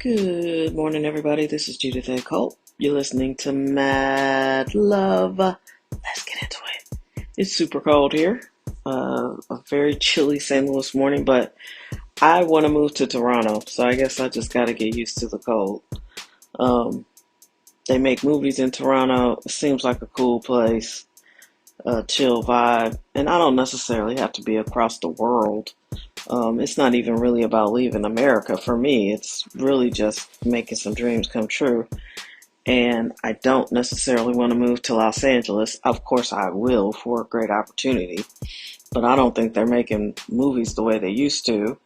Good morning, everybody. This is Judith A. Colt. You're listening to Mad Love. Let's get into it. It's super cold here. A very chilly St. Louis morning, but I want to move to Toronto, so I guess I just got to get used to the cold. Um, they make movies in Toronto. It seems like a cool place, a chill vibe, and I don't necessarily have to be across the world. It's not even really about leaving America for me. It's really just making some dreams come true. And I don't necessarily want to move to Los Angeles. Of course, I will for a great opportunity, but I don't think they're making movies the way they used to.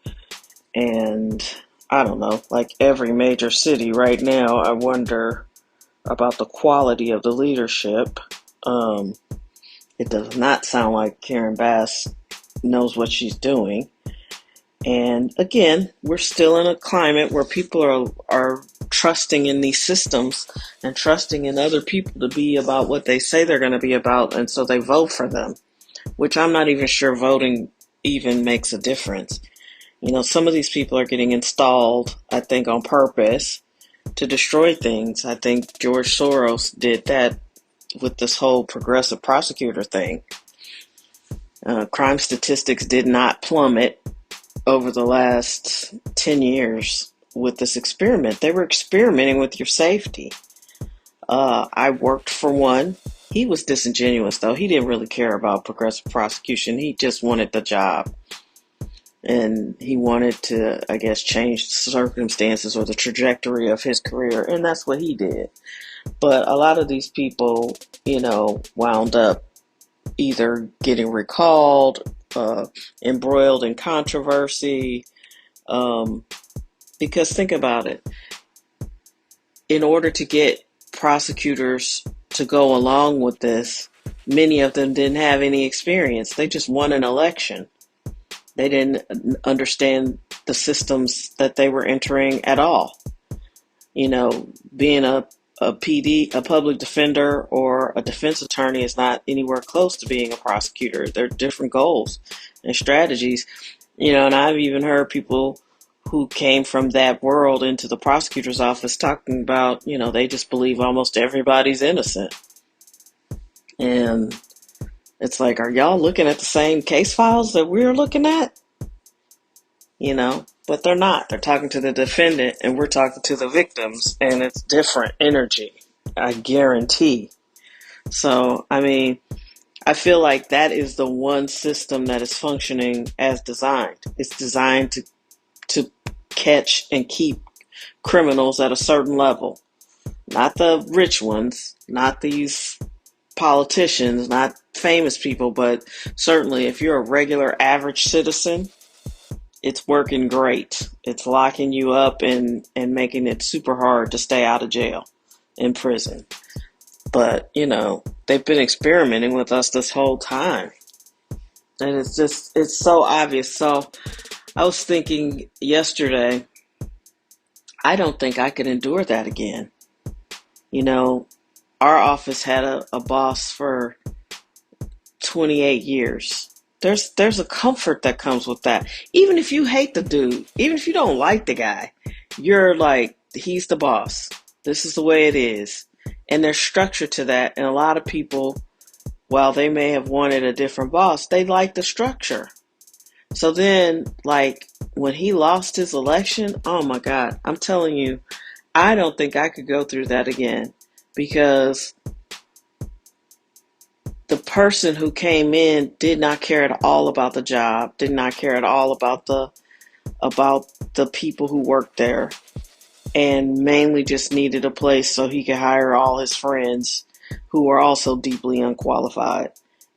And I don't know, like every major city right now, I wonder about the quality of the leadership. Um, it does not sound like Karen Bass knows what she's doing. And again, we're still in a climate where people are trusting in these systems and trusting in other people to be about what they say they're going to be about, and so they vote for them, which I'm not even sure voting even makes a difference. You know, some of these people are getting installed, I think, on purpose to destroy things. I think George Soros did that with this whole progressive prosecutor thing. Crime statistics did not plummet over the last 10 years with this experiment. They were experimenting with your safety. I worked for one. He was disingenuous, though. He didn't really care about progressive prosecution. He just wanted the job. And he wanted to, I guess, change the circumstances or the trajectory of his career. And that's what he did. But a lot of these people, wound up either getting recalled, embroiled in controversy, because think about it. In order to get prosecutors to go along with this, many of them didn't have any experience. They just won an election. They didn't understand the systems that they were entering at all. Being a PD, a public defender, or a defense attorney is not anywhere close to being a prosecutor. They're different goals and strategies. And I've even heard people who came from that world into the prosecutor's office talking about, they just believe almost everybody's innocent. And it's like, are y'all looking at the same case files that we're looking at? But they're not. They're talking to the defendant and we're talking to the victims, and it's different energy, I guarantee. So, I feel like that is the one system that is functioning as designed. It's designed to catch and keep criminals at a certain level. Not the rich ones, not these politicians, not famous people, but certainly if you're a regular average citizen, it's working great. It's locking you up and making it super hard to stay out of jail, in prison. But, they've been experimenting with us this whole time. And it's so obvious. So I was thinking yesterday, I don't think I could endure that again. Our office had a boss for 28 years. There's a comfort that comes with that. Even if you hate the dude, even if you don't like the guy, you're like, he's the boss. This is the way it is. And there's structure to that. And a lot of people, while they may have wanted a different boss, they like the structure. So then, like, when he lost his election, oh my God, I'm telling you, I don't think I could go through that again, because the person who came in did not care at all about the job, did not care at all about the people who worked there, and mainly just needed a place so he could hire all his friends who were also deeply unqualified.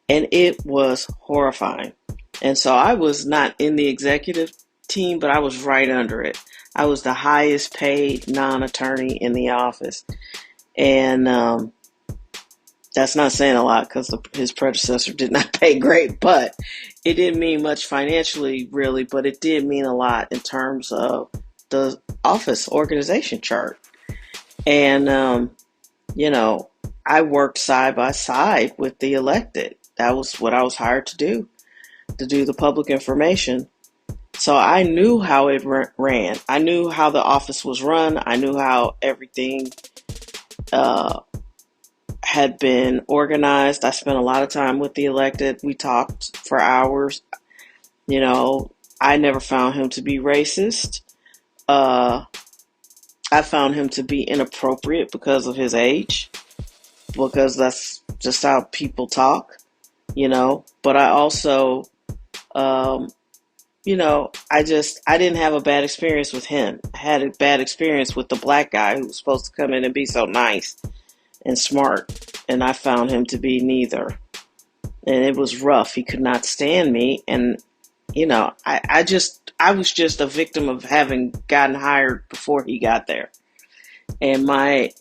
And it was horrifying. And so I was not in the executive team, but I was right under it. I was the highest paid non-attorney in the office. And that's not saying a lot, because his predecessor did not pay great, but it didn't mean much financially, really, but it did mean a lot in terms of the office organization chart. And, I worked side by side with the elected. That was what I was hired to do the public information. So I knew how it ran. I knew how the office was run. I knew how everything uh, had been organized. I spent a lot of time with the elected. We talked for hours. You know, I never found him to be racist. Uh, I found him to be inappropriate because of his age, because that's just how people talk, you know. But I also, um, I didn't have a bad experience with him. I had a bad experience with the black guy who was supposed to come in and be so nice and smart, and I found him to be neither. And it was rough. He could not stand me, and I was just a victim of having gotten hired before he got there, and my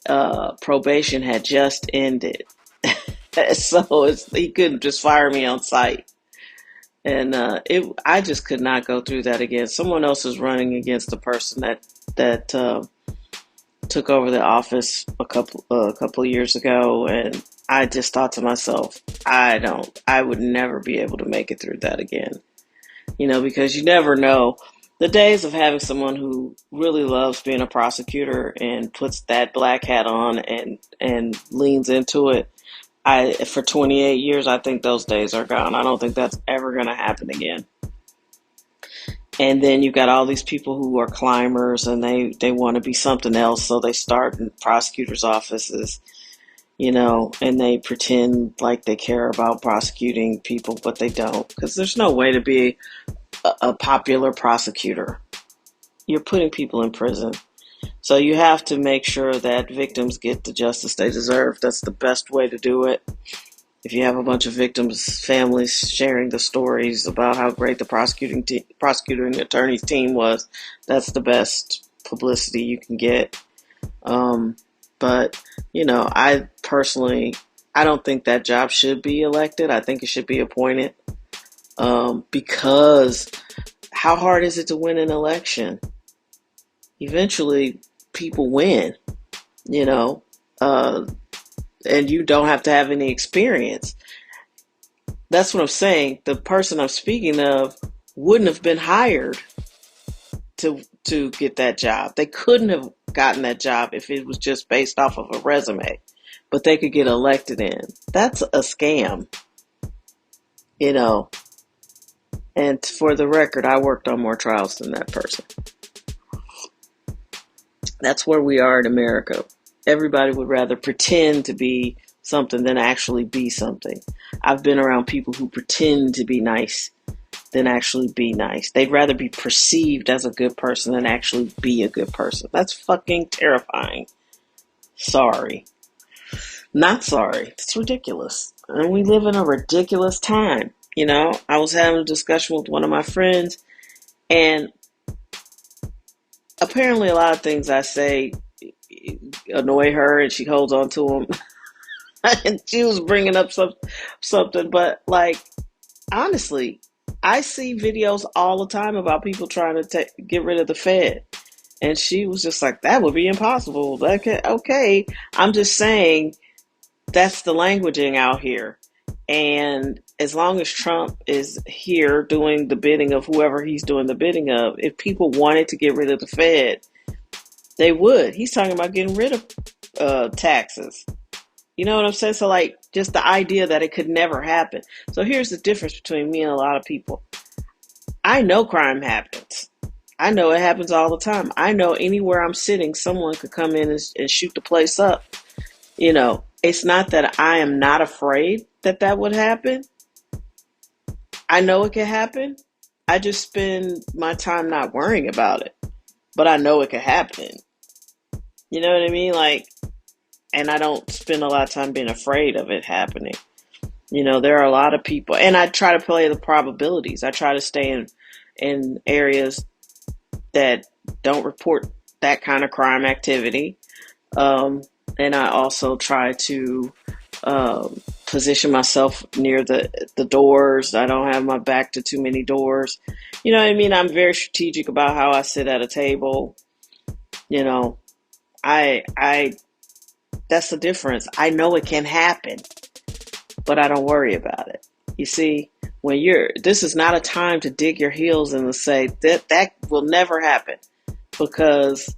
probation had just ended, so he couldn't just fire me on sight. And I just could not go through that again. Someone else is running against the person that took over the office a couple of years ago, and I just thought to myself, I would never be able to make it through that again. Because you never know. The days of having someone who really loves being a prosecutor and puts that black hat on and leans into it, for 28 years, I think those days are gone. I don't think that's ever going to happen again. And then you've got all these people who are climbers and they want to be something else, so they start in prosecutors' offices, and they pretend like they care about prosecuting people, but they don't, because there's no way to be a popular prosecutor. You're putting people in prison. So you have to make sure that victims get the justice they deserve. That's the best way to do it. If you have a bunch of victims' families sharing the stories about how great the prosecuting attorney's team was, that's the best publicity you can get. But I personally, I don't think that job should be elected. I think it should be appointed. Because how hard is it to win an election? Eventually, people win, you know, uh, and you don't have to have any experience. That's what I'm saying. The person I'm speaking of wouldn't have been hired to get that job. They couldn't have gotten that job if it was just based off of a resume, but they could get elected in. That's a scam, you know. And for the record, I worked on more trials than that person. That's where we are in America. Everybody would rather pretend to be something than actually be something. I've been around people who pretend to be nice than actually be nice. They'd rather be perceived as a good person than actually be a good person. That's fucking terrifying. Sorry. Not sorry. It's ridiculous. And we live in a ridiculous time. I was having a discussion with one of my friends, and apparently a lot of things I say annoy her, and she holds on to them. And she was bringing up something, but like, honestly, I see videos all the time about people trying to get rid of the Fed. And she was just like, that would be impossible. Okay. I'm just saying that's the languaging out here. And as long as Trump is here doing the bidding of whoever he's doing the bidding of, if people wanted to get rid of the Fed, they would. He's talking about getting rid of taxes. You know what I'm saying? So, like, just the idea that it could never happen. So here's the difference between me and a lot of people. I know crime happens. I know it happens all the time. I know anywhere I'm sitting, someone could come in and shoot the place up. It's not that I am not afraid that would happen. I know it can happen. I just spend my time not worrying about it. But I know it can happen. You know what I mean? Like, and I don't spend a lot of time being afraid of it happening. There are a lot of people, and I try to play the probabilities. I try to stay in areas that don't report that kind of crime activity. And I also try to position myself near the doors. I don't have my back to too many doors. You know what I mean? I'm very strategic about how I sit at a table. I that's the difference. I know it can happen, but I don't worry about it. You see, this is not a time to dig your heels in and say that will never happen, because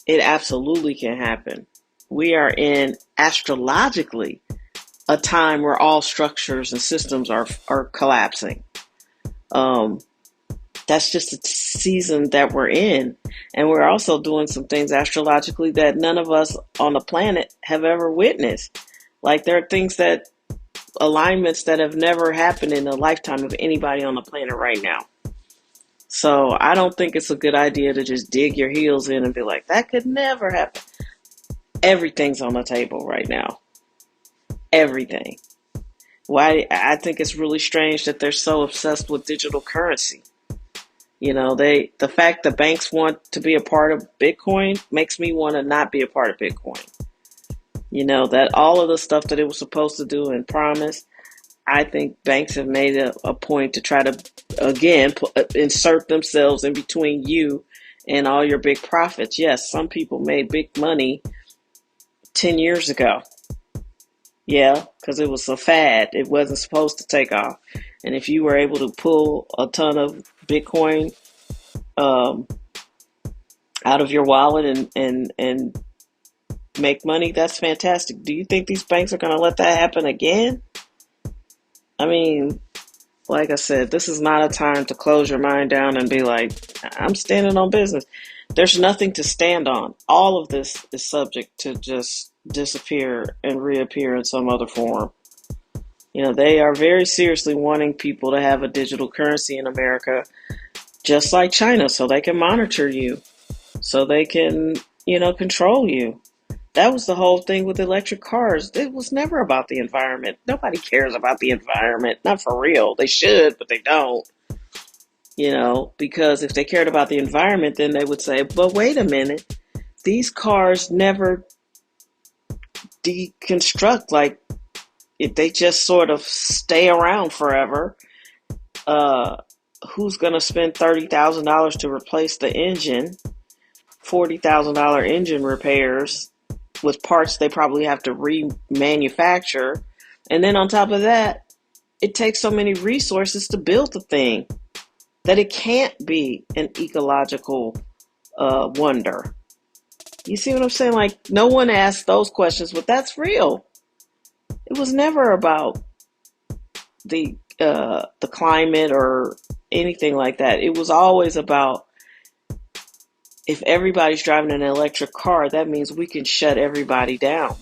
it absolutely can happen. We are in astrologically a time where all structures and systems are collapsing. Um, that's just a season that we're in, and we're also doing some things astrologically that none of us on the planet have ever witnessed. Like, there are things that alignments that have never happened in the lifetime of anybody on the planet right now. So I don't think it's a good idea to just dig your heels in and be like, that could never happen. Everything's on the table right now. Everything. Why I think it's really strange that they're so obsessed with digital currency. The fact that banks want to be a part of Bitcoin makes me want to not be a part of Bitcoin. That all of the stuff that it was supposed to do and promise, I think banks have made a point to try to, again, insert themselves in between you and all your big profits. Yes, some people made big money 10 years ago. Yeah, because it was a fad. It wasn't supposed to take off. And if you were able to pull a ton of Bitcoin um, out of your wallet and make money, that's fantastic. Do you think these banks are going to let that happen again? I mean, like I said, this is not a time to close your mind down and be like, I'm standing on business. There's nothing to stand on. All of this is subject to just disappear and reappear in some other form. They are very seriously wanting people to have a digital currency in America, just like China, so they can monitor you, so they can, control you. That was the whole thing with electric cars. It was never about the environment. Nobody cares about the environment. Not for real. They should, but they don't. Because if they cared about the environment, then they would say, but wait a minute. These cars never deconstruct. Like, if they just sort of stay around forever, who's going to spend $30,000 to replace the engine? $40,000 engine repairs with parts they probably have to remanufacture. And then on top of that, it takes so many resources to build the thing that it can't be an ecological wonder. You see what I'm saying? Like, no one asked those questions, but that's real. It was never about the climate or anything like that. It was always about, if everybody's driving an electric car, that means we can shut everybody down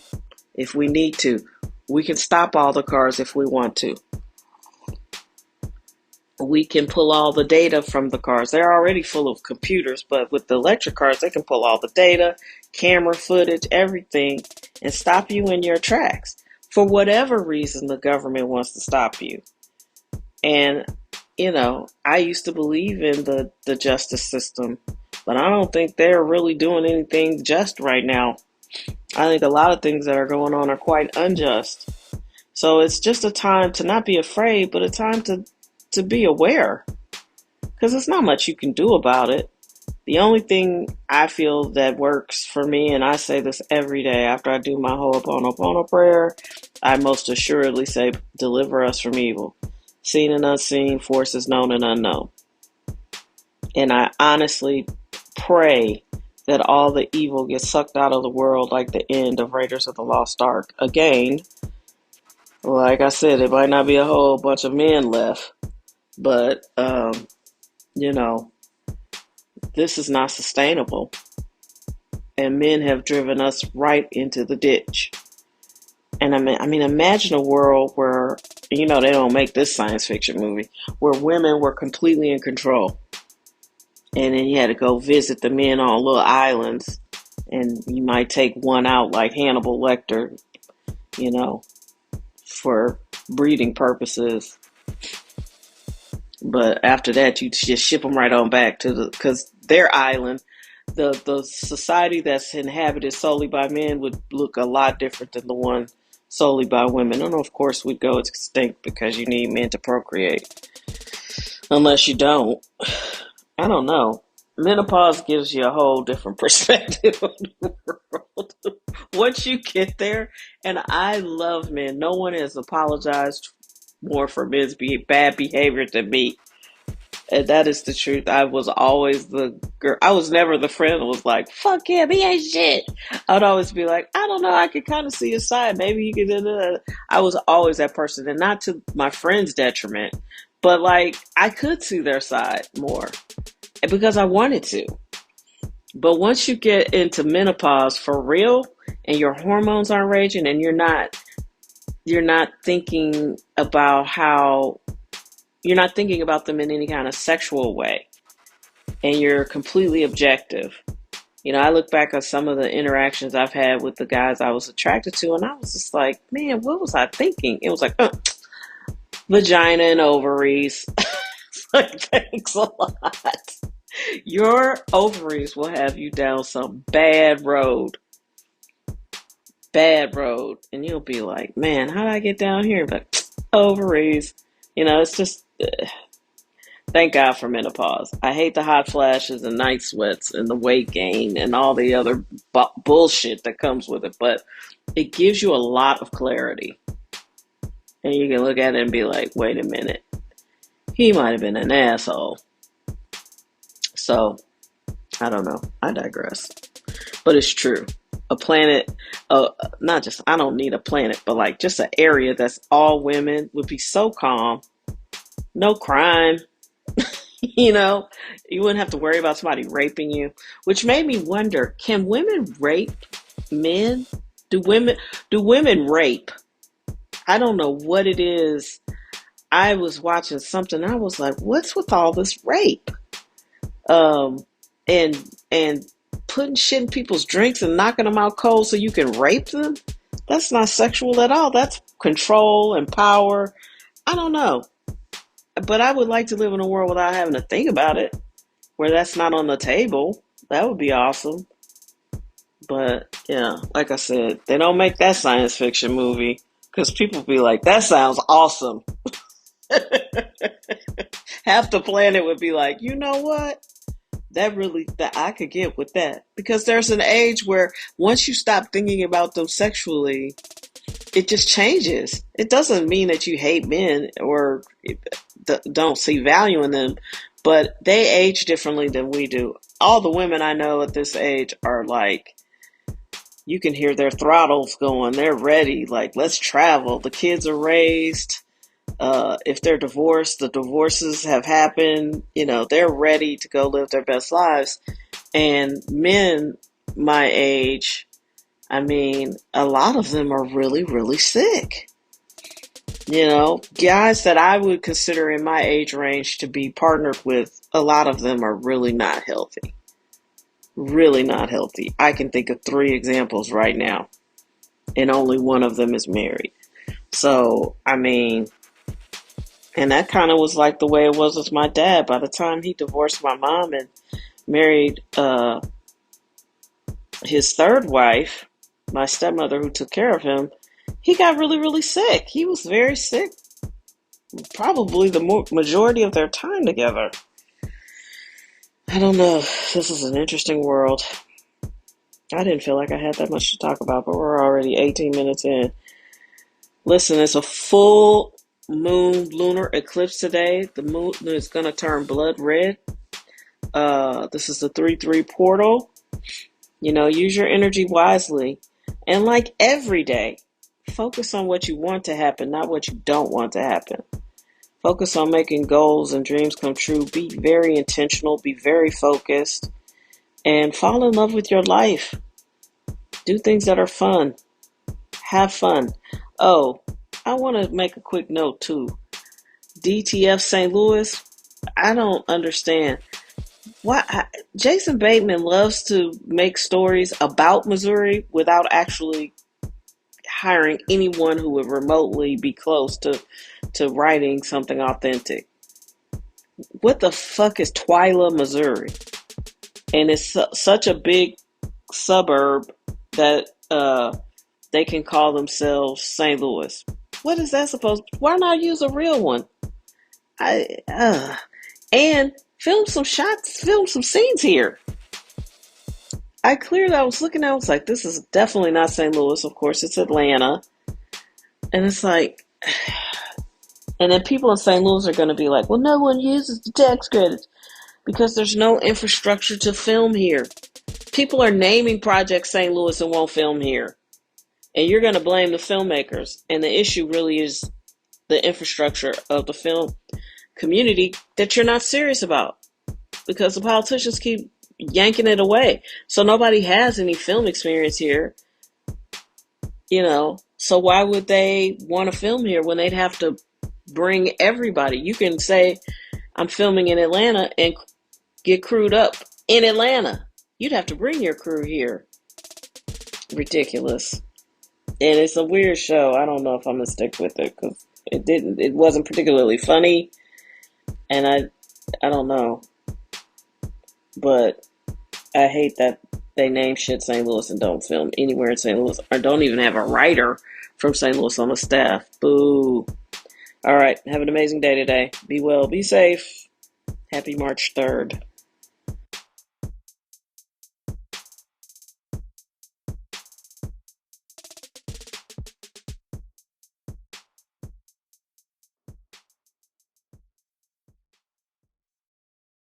if we need to. We can stop all the cars if we want to. We can pull all the data from the cars. They're already full of computers, but with the electric cars, they can pull all the data, camera footage, everything, and stop you in your tracks. For whatever reason, the government wants to stop you. And, I used to believe in the justice system, but I don't think they're really doing anything just right now. I think a lot of things that are going on are quite unjust. So it's just a time to not be afraid, but a time to be aware. Because there's not much you can do about it. The only thing I feel that works for me, and I say this every day after I do my Ho'oponopono prayer, I most assuredly say, deliver us from evil. Seen and unseen, forces known and unknown. And I honestly pray that all the evil gets sucked out of the world, like the end of Raiders of the Lost Ark. Again, like I said, it might not be a whole bunch of men left, but, this is not sustainable. And men have driven us right into the ditch. And I mean, imagine a world where, they don't make this science fiction movie, where women were completely in control. And then you had to go visit the men on little islands. And you might take one out like Hannibal Lecter, for breeding purposes. But after that, you just ship them right on back because their island, the society that's inhabited solely by men would look a lot different than the one solely by women. And of course, we'd go extinct because you need men to procreate. Unless you don't. I don't know. Menopause gives you a whole different perspective on the world. Once you get there, and I love men. No one has apologized more for men's bad behavior than me. And that is the truth. I was always the girl. I was never the friend that was like, fuck him, he ain't shit. I'd always be like, I don't know, I could kind of see his side. Maybe you could. I was always that person, and not to my friend's detriment, but like, I could see their side more because I wanted to. But once you get into menopause for real and your hormones aren't raging and you're not thinking about how you're not thinking about them in any kind of sexual way and you're completely objective. I look back at some of the interactions I've had with the guys I was attracted to and I was just like, man, what was I thinking? It was like, vagina and ovaries. Like, thanks a lot. Your ovaries will have you down some bad road. Bad road. And you'll be like, man, how did I get down here? But ovaries. It's just, thank God for menopause. I hate the hot flashes and night sweats and the weight gain and all the other bullshit that comes with it. But it gives you a lot of clarity. And you can look at it and be like, wait a minute. He might have been an asshole. So, I don't know. I digress. But it's true. A planet, not just, I don't need a planet, but like just an area that's all women would be so calm. No crime. You wouldn't have to worry about somebody raping you, which made me wonder, can women rape men? Do women rape? I don't know what it is. I was watching something. I was like, what's with all this rape? And putting shit in people's drinks and knocking them out cold so you can rape them? That's not sexual at all. That's control and power. I don't know. But I would like to live in a world without having to think about it, where that's not on the table. That would be awesome. But yeah, like I said, they don't make that science fiction movie because people be like, that sounds awesome. Half the planet would be like, you know what? That I could get with that. Because there's an age where once you stop thinking about them sexually, it just changes. It doesn't mean that you hate men or don't see value in them, but they age differently than we do. All the women I know at this age are like, you can hear their throttles going. They're ready. Like, let's travel. The kids are raised. If they're divorced, the divorces have happened. They're ready to go live their best lives. And men my age, I mean, a lot of them are really, really sick. Guys that I would consider in my age range to be partnered with, a lot of them are really not healthy. Really not healthy. I can think of 3 examples right now, and only one of them is married. So, I mean, and that kind of was like the way it was with my dad. By the time he divorced my mom and married his third wife, my stepmother who took care of him, he got really, really sick. He was very sick, probably the majority of their time together. I don't know. This is an interesting world. I didn't feel like I had that much to talk about, but we're already 18 minutes in. Listen, it's a full moon lunar eclipse today. The moon is going to turn blood red. This is the 3-3 portal. Use your energy wisely. And like every day, focus on what you want to happen, not what you don't want to happen. Focus on making goals and dreams come true. Be very intentional. Be very focused. And fall in love with your life. Do things that are fun. Have fun. Oh, I want to make a quick note too. DTF St. Louis, I don't understand. Why Jason Bateman loves to make stories about Missouri without actually hiring anyone who would remotely be close to writing something authentic. What the fuck is Twyla, Missouri? And it's such a big suburb that they can call themselves St. Louis. What is that supposed? Why not use a real one? And film some shots, film some scenes here. I was looking at it, I was like, this is definitely not St. Louis. Of course, it's Atlanta. And it's like, And then people in St. Louis are going to be like, well, no one uses the tax credits because there's no infrastructure to film here. People are naming Project St. Louis and won't film here. And you're going to blame the filmmakers. And the issue really is the infrastructure of the film community that you're not serious about because the politicians keep yanking it away. So nobody has any film experience here, So why would they want to film here when they'd have to bring everybody? You can say, I'm filming in Atlanta and get crewed up in Atlanta. You'd have to bring your crew here. Ridiculous. And it's a weird show. I don't know if I'm gonna stick with it because it wasn't particularly funny, and I don't know, but I hate that they name shit St. Louis and don't film anywhere in St. Louis, or don't even have a writer from St. Louis on the staff. Boo. All right, have an amazing day today. Be well, be safe. Happy March 3rd.